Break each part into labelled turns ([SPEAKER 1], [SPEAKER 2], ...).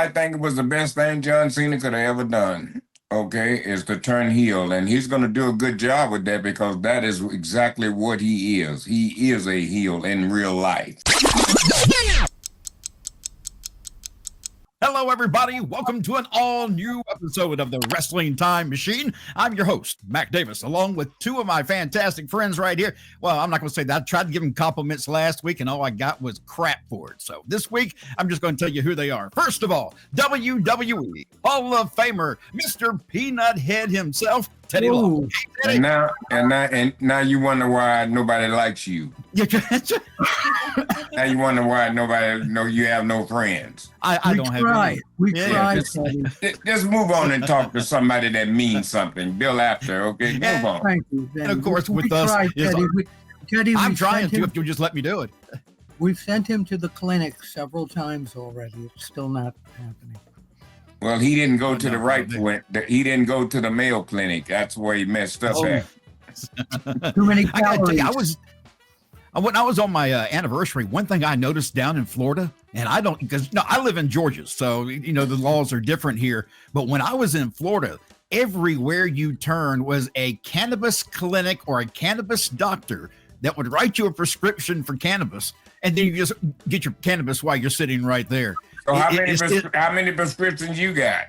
[SPEAKER 1] I think it was the best thing John Cena could have ever done. Okay, is to turn heel, and he's going to do a good job with that because that is exactly what he is. He is a heel in real life.
[SPEAKER 2] Hello, everybody. Welcome to an all-new episode of the Wrestling Time Machine. I'm your host, Mac Davis, along with two of my fantastic friends right here. Well, I'm not going to say that. I tried to give them compliments last week, and all I got was crap for it. So this week, I'm just going to tell you who they are. First of all, WWE Hall of Famer, Mr. Peanut Head himself, Teddy Long. Hey, Teddy.
[SPEAKER 1] And now you wonder why nobody likes you. Now you wonder why nobody you have no friends.
[SPEAKER 2] I don't have any.
[SPEAKER 3] We tried.
[SPEAKER 1] Just move on and talk to somebody that means something. Bill Apter, okay? Move on.
[SPEAKER 3] Thank you.
[SPEAKER 2] And of course, with us,
[SPEAKER 3] Teddy,
[SPEAKER 2] I'm trying to if you'll just let me do it.
[SPEAKER 3] We've sent him to the clinic several times already. It's still not happening.
[SPEAKER 1] Well, he didn't go to the right point. He didn't go to the Mayo Clinic. That's where he messed up at.
[SPEAKER 3] Too many
[SPEAKER 2] I gotta tell
[SPEAKER 3] calories.
[SPEAKER 2] you, when I was on my anniversary, one thing I noticed down in Florida, and I live in Georgia, so the laws are different here. But when I was in Florida, everywhere you turned was a cannabis clinic or a cannabis doctor that would write you a prescription for cannabis, and then you just get your cannabis while you're sitting right there.
[SPEAKER 1] So how many prescriptions you got?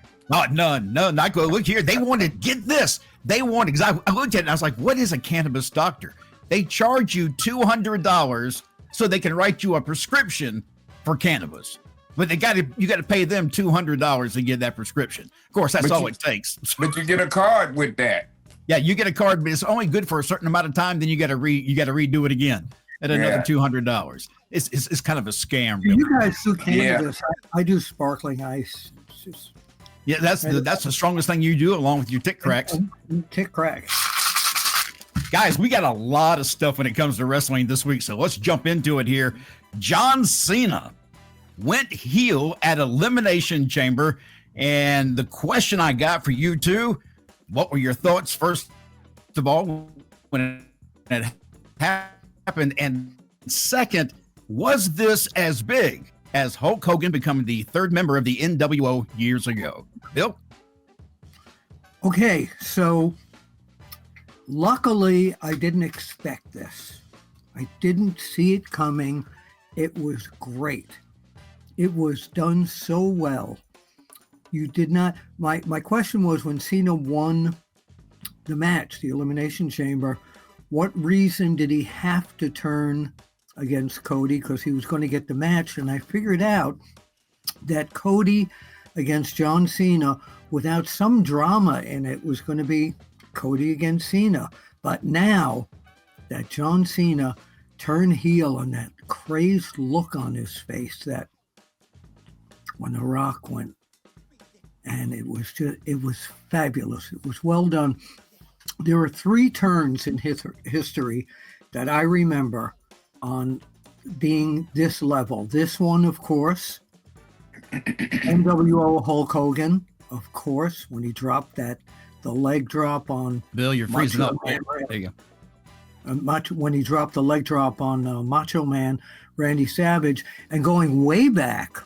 [SPEAKER 2] None. I go, look here. They wanted, get this. They wanted, because I looked at it and I was like, what is a cannabis doctor? They charge you $200 so they can write you a prescription for cannabis. But you got to pay them $200 to get that prescription. Of course, that's all it takes.
[SPEAKER 1] But you get a card with that.
[SPEAKER 2] Yeah, you get a card, but it's only good for a certain amount of time. Then you got to redo it again at another $200. It's kind of a scam. Really.
[SPEAKER 3] You guys do cannabis. Yeah. I do sparkling ice.
[SPEAKER 2] That's the strongest thing you do, along with your tick cracks.
[SPEAKER 3] Tick cracks.
[SPEAKER 2] Guys, we got a lot of stuff when it comes to wrestling this week, so let's jump into it here. John Cena went heel at Elimination Chamber, and the question I got for you two, what were your thoughts, first of all, when it happened, and second, was this as big as Hulk Hogan becoming the third member of the NWO years ago? Bill?
[SPEAKER 3] Okay, so luckily I didn't expect this. I didn't see it coming. It was great. It was done so well. You did not, my question was, when Cena won the match, the Elimination Chamber, what reason did he have to turn against Cody? Because he was going to get the match. And I figured out that Cody against John Cena, without some drama in it, was going to be Cody against Cena. But now that John Cena turned heel and that crazed look on his face, that when The Rock went, and it was fabulous. It was well done. There are three turns in history that I remember on being this level. This one, of course, NWO Hulk Hogan, of course, when he dropped the leg drop on
[SPEAKER 2] Bill, you're freezing up. There you go.
[SPEAKER 3] When he dropped the leg drop on Macho Man Randy Savage, and going way back,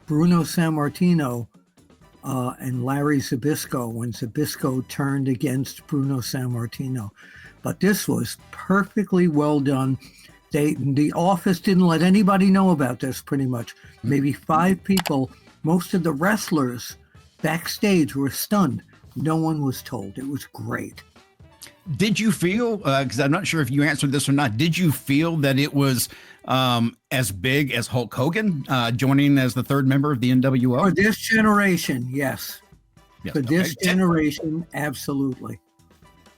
[SPEAKER 3] Bruno Sammartino and Larry Zbyszko, when Zbyszko turned against Bruno Sammartino. But this was perfectly well done. The office didn't let anybody know about this, pretty much. Maybe 5 people. Most of the wrestlers backstage were stunned. No one was told. It was great.
[SPEAKER 2] Did you feel, because I'm not sure if you answered this or not, did you feel that it was as big as Hulk Hogan joining as the third member of the NWO?
[SPEAKER 3] For this generation, yes. For this generation, absolutely.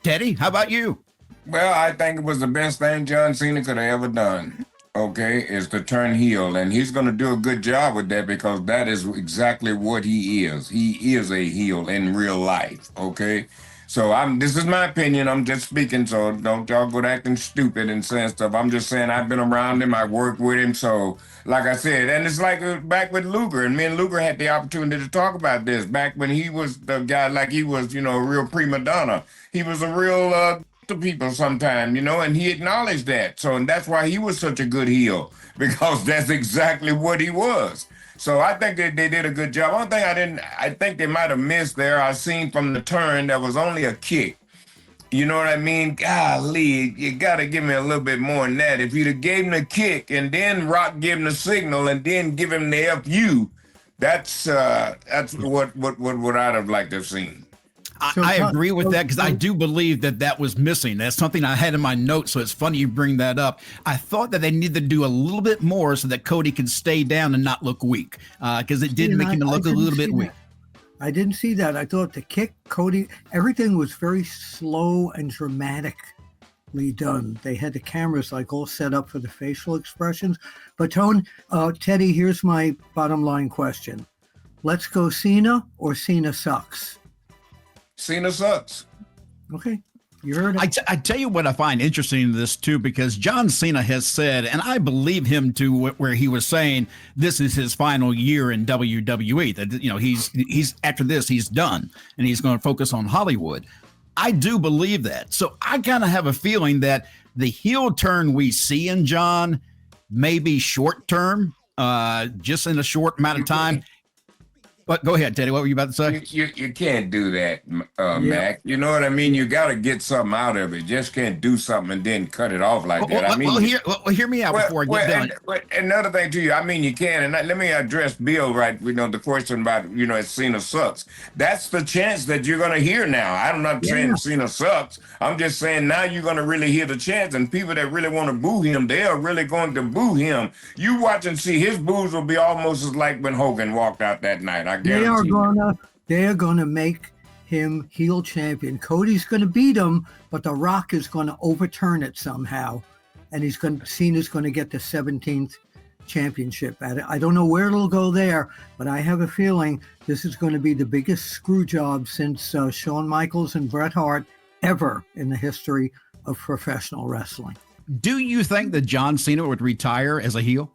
[SPEAKER 2] Teddy, how about you?
[SPEAKER 1] Well, I think it was the best thing John Cena could have ever done, okay, is to turn heel. And he's going to do a good job with that because that is exactly what he is. He is a heel in real life, okay? So this is my opinion. I'm just speaking, so don't y'all go acting stupid and saying stuff. I'm just saying I've been around him. I worked with him. So like I said, and it's like back with Luger, and me and Luger had the opportunity to talk about this back when he was the guy, like he was, a real prima donna. He was a real to people sometime, and he acknowledged that. So, and that's why he was such a good heel, because that's exactly what he was. So I think they did a good job. One thing I think they might have missed there, I seen from the turn, there was only a kick. You know what I mean? Golly, you got to give me a little bit more than that. If you'd have gave him the kick and then Rock gave him the signal and then give him the FU, that's what I'd have liked to have seen.
[SPEAKER 2] I agree with that because I do believe that was missing. That's something I had in my notes, so it's funny you bring that up. I thought that they needed to do a little bit more so that Cody could stay down and not look weak because it did make him look a little bit weak.
[SPEAKER 3] I didn't see that. I thought the kick, Cody, everything was very slow and dramatically done. They had the cameras like all set up for the facial expressions. But Teddy, here's my bottom line question. Let's go Cena or Cena sucks?
[SPEAKER 1] Cena sucks.
[SPEAKER 3] Okay. You heard it.
[SPEAKER 2] I tell you what I find interesting in this too, because John Cena has said, and I believe him to where he was saying this is his final year in WWE. That he's after this he's done and he's going to focus on Hollywood. I do believe that. So I kind of have a feeling that the heel turn we see in John may be short term, just in a short amount of time. But go ahead, Teddy. What were you about to say?
[SPEAKER 1] You can't do that, Mac. You know what I mean? You got to get something out of it. Just can't do something and then cut it off like that. I mean,
[SPEAKER 2] hear me out before I get done.
[SPEAKER 1] Another thing to you, I mean, you can. And let me address Bill right. The question about Cena sucks. That's the chance that you're gonna hear now. I'm not saying Cena sucks. I'm just saying now you're gonna really hear the chance, and people that really want to boo him, they are really going to boo him. You watch and see his boos will be almost as like when Hogan walked out that night. They are
[SPEAKER 3] gonna make him heel champion. Cody's gonna beat him, but The Rock is gonna overturn it somehow, and Cena's gonna get the 17th championship at it. I don't know where it'll go there, but I have a feeling this is going to be the biggest screw job since Shawn Michaels and Bret Hart ever in the history of professional wrestling.
[SPEAKER 2] Do you think that John Cena would retire as a heel?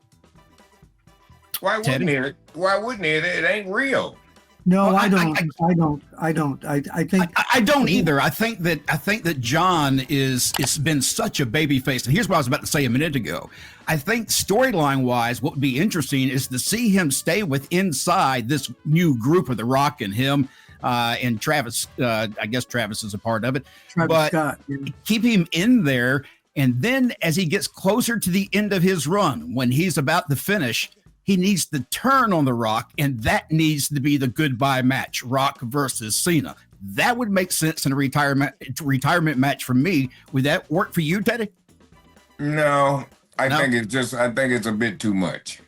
[SPEAKER 1] Why wouldn't it? Why wouldn't it? It ain't real.
[SPEAKER 3] No, well, I don't. I think
[SPEAKER 2] I don't either. I think that John has been such a baby face. And here's what I was about to say a minute ago. I think storyline wise, what would be interesting is to see him stay inside this new group of The Rock and him and Travis. I guess Travis is a part of it.
[SPEAKER 3] Travis Scott.
[SPEAKER 2] Keep him in there, and then as he gets closer to the end of his run, when he's about to finish, he needs to turn on The Rock, and that needs to be the goodbye match, Rock versus Cena. That would make sense in a retirement match for me. Would that work for you, Teddy?
[SPEAKER 1] No, I think it's a bit too much.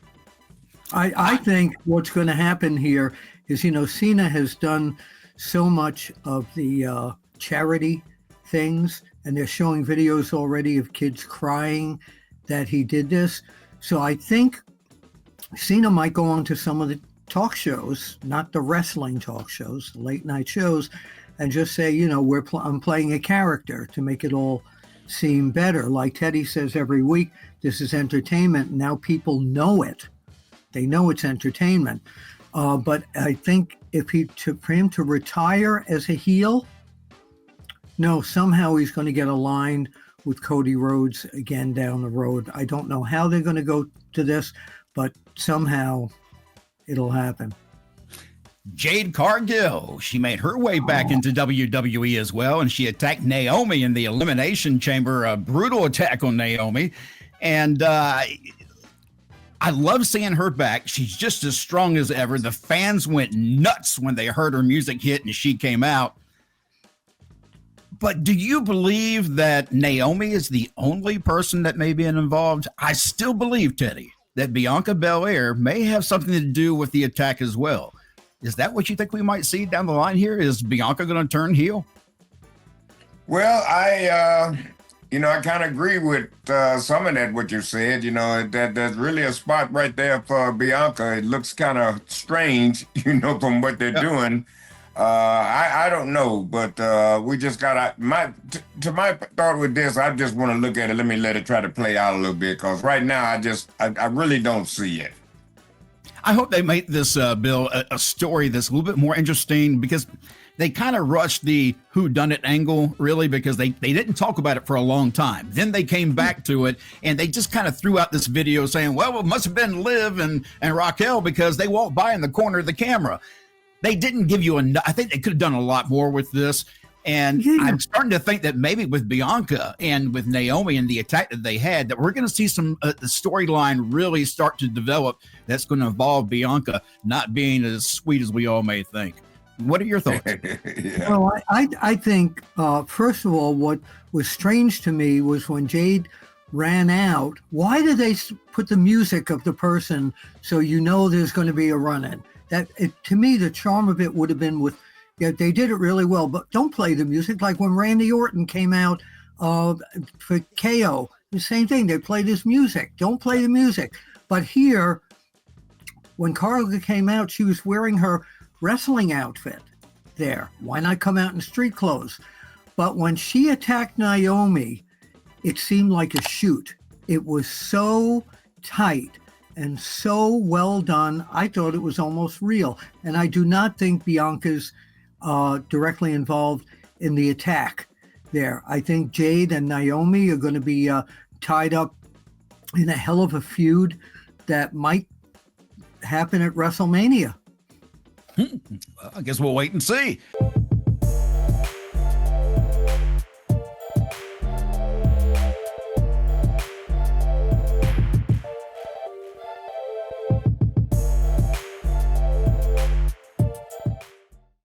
[SPEAKER 3] I think what's going to happen here is, Cena has done so much of the charity things, and they're showing videos already of kids crying that he did this. So I think Cena might go on to some of the talk shows, not the wrestling talk shows, late night shows, and just say, I'm playing a character to make it all seem better. Like Teddy says every week, this is entertainment. Now people know it. They know it's entertainment. But I think for him to retire as a heel, no, somehow he's going to get aligned with Cody Rhodes again down the road. I don't know how they're going to go to this, but somehow it'll happen.
[SPEAKER 2] Jade Cargill, she made her way back into WWE as well, and she attacked Naomi in the Elimination Chamber, a brutal attack on Naomi. And I love seeing her back. She's just as strong as ever. The fans went nuts when they heard her music hit and she came out. But do you believe that Naomi is the only person that may be involved? I still believe, Teddy, that Bianca Belair may have something to do with the attack as well. Is that what you think we might see down the line here? Is Bianca going to turn heel?
[SPEAKER 1] Well, I kind of agree with some of that, what you said. That there's really a spot right there for Bianca. It looks kind of strange, from what they're doing. I don't know, but we just got my thought with this. I just want to look at it. Let it try to play out a little bit, because right now I really don't see it.
[SPEAKER 2] I hope they make this, Bill, a story that's a little bit more interesting, because they kind of rushed the whodunit angle, really, because they didn't talk about it for a long time. Then they came back to it, and they just kind of threw out this video saying, well, it must have been Liv and Raquel because they walked by in the corner of the camera. They didn't give you enough. I think they could have done a lot more with this. And I'm starting to think that maybe with Bianca and with Naomi and the attack that they had, that we're going to see some the storyline really start to develop that's going to involve Bianca not being as sweet as we all may think. What are your thoughts?
[SPEAKER 1] Yeah.
[SPEAKER 3] Well, I think, first of all, what was strange to me was when Jade ran out, why did they put the music of the person so you know there's going to be a run-in? To me, the charm of it would have been with, they did it really well, but don't play the music. Like when Randy Orton came out for KO, the same thing. They played his music. Don't play the music. But here, when Cargill came out, she was wearing her wrestling outfit there. Why not come out in street clothes? But when she attacked Naomi, it seemed like a shoot. It was so tight and so well done. I thought it was almost real. And I do not think Bianca's directly involved in the attack there. I think Jade and Naomi are going to be tied up in a hell of a feud that might happen at WrestleMania.
[SPEAKER 2] Well, I guess we'll wait and see.